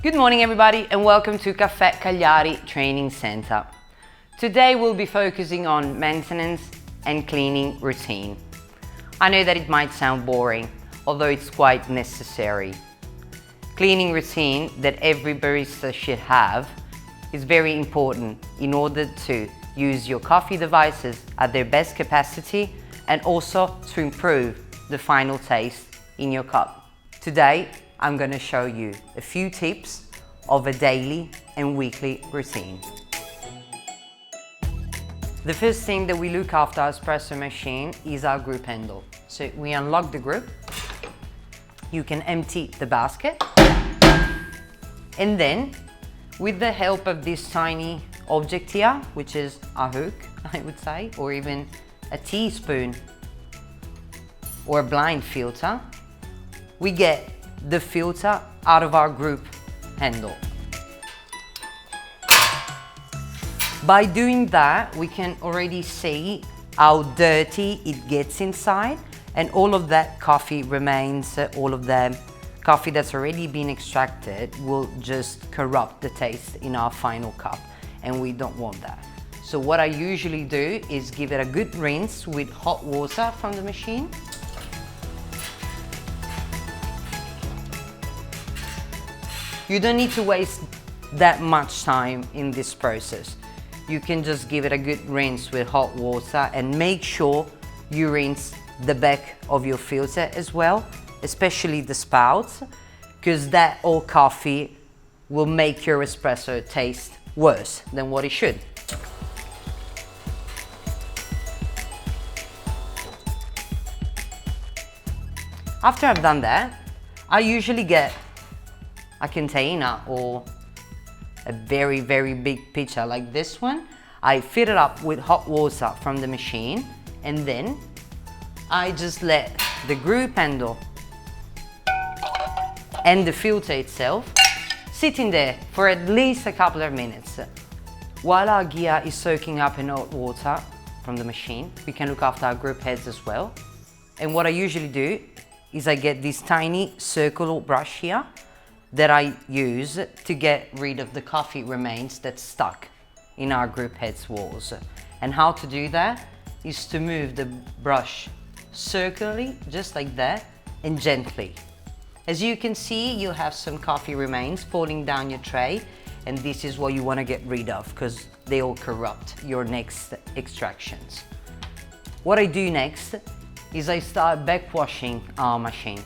Good morning everybody and welcome to Caffè Cagliari Training Center. Today we'll be focusing on maintenance and cleaning routine. I know that it might sound boring, although it's quite necessary. Cleaning routine that every barista should have is very important in order to use your coffee devices at their best capacity and also to improve the final taste in your cup. Today, I'm going to show you a few tips of a daily and weekly routine. The first thing that we look after our espresso machine is our group handle. So we unlock the group, you can empty the basket, and then with the help of this tiny object here, which is a hook, I would say, or even a teaspoon or a blind filter, we get the filter out of our group handle. By doing that, we can already see how dirty it gets inside, and all of that coffee remains, all of the coffee that's already been extracted will just corrupt the taste in our final cup, and we don't want that. So what I usually do is give it a good rinse with hot water from the machine. You don't need to waste that much time in this process. You can just give it a good rinse with hot water and make sure you rinse the back of your filter as well, especially the spouts, because that old coffee will make your espresso taste worse than what it should. After I've done that, I usually get a container or a very big pitcher like this one. I fill it up with hot water from the machine, and then I just let the group handle and the filter itself sit in there for at least a couple of minutes. While our gear is soaking up in hot water from the machine, we can look after our group heads as well. And what I usually do is I get this tiny circular brush here that I use to get rid of the coffee remains that's stuck in our group heads walls. And how to do that is to move the brush circularly, just like that, and gently. As you can see, you have some coffee remains falling down your tray, and this is what you want to get rid of because they will corrupt your next extractions. What I do next is I start backwashing our machine.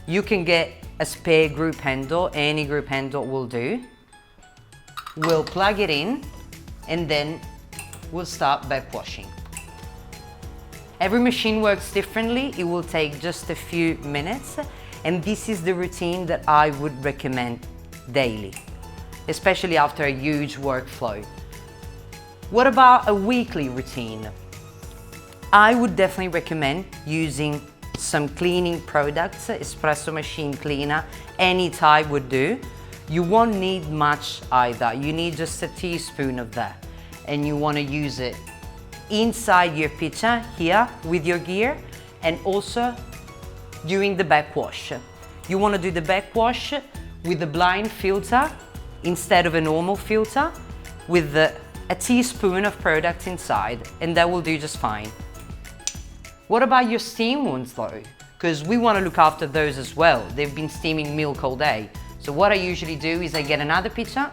You can get a spare group handle, any group handle will do. We'll plug it in and then we'll start backwashing. Every machine works differently. It will take just a few minutes, and this is the routine that I would recommend daily, especially after a huge workflow. What about a weekly routine? I would definitely recommend using some cleaning products, espresso machine cleaner, any type would do. You won't need much either. You need just a teaspoon of that, and you want to use it inside your pitcher here with your gear, and also during the backwash. You want to do the backwash with a blind filter instead of a normal filter, with a teaspoon of product inside, and that will do just fine. What about your steam ones though? Because we want to look after those as well. They've been steaming milk all day. So what I usually do is I get another pitcher,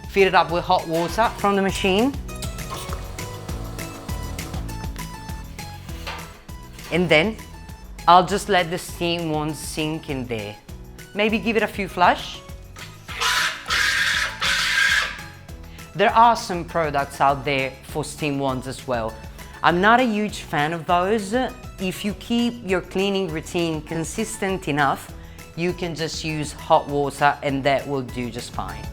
fill it up with hot water from the machine, and then I'll just let the steam ones sink in there. Maybe give it a few flush. There are some products out there for steam ones as well. I'm not a huge fan of those. If you keep your cleaning routine consistent enough, you can just use hot water and that will do just fine.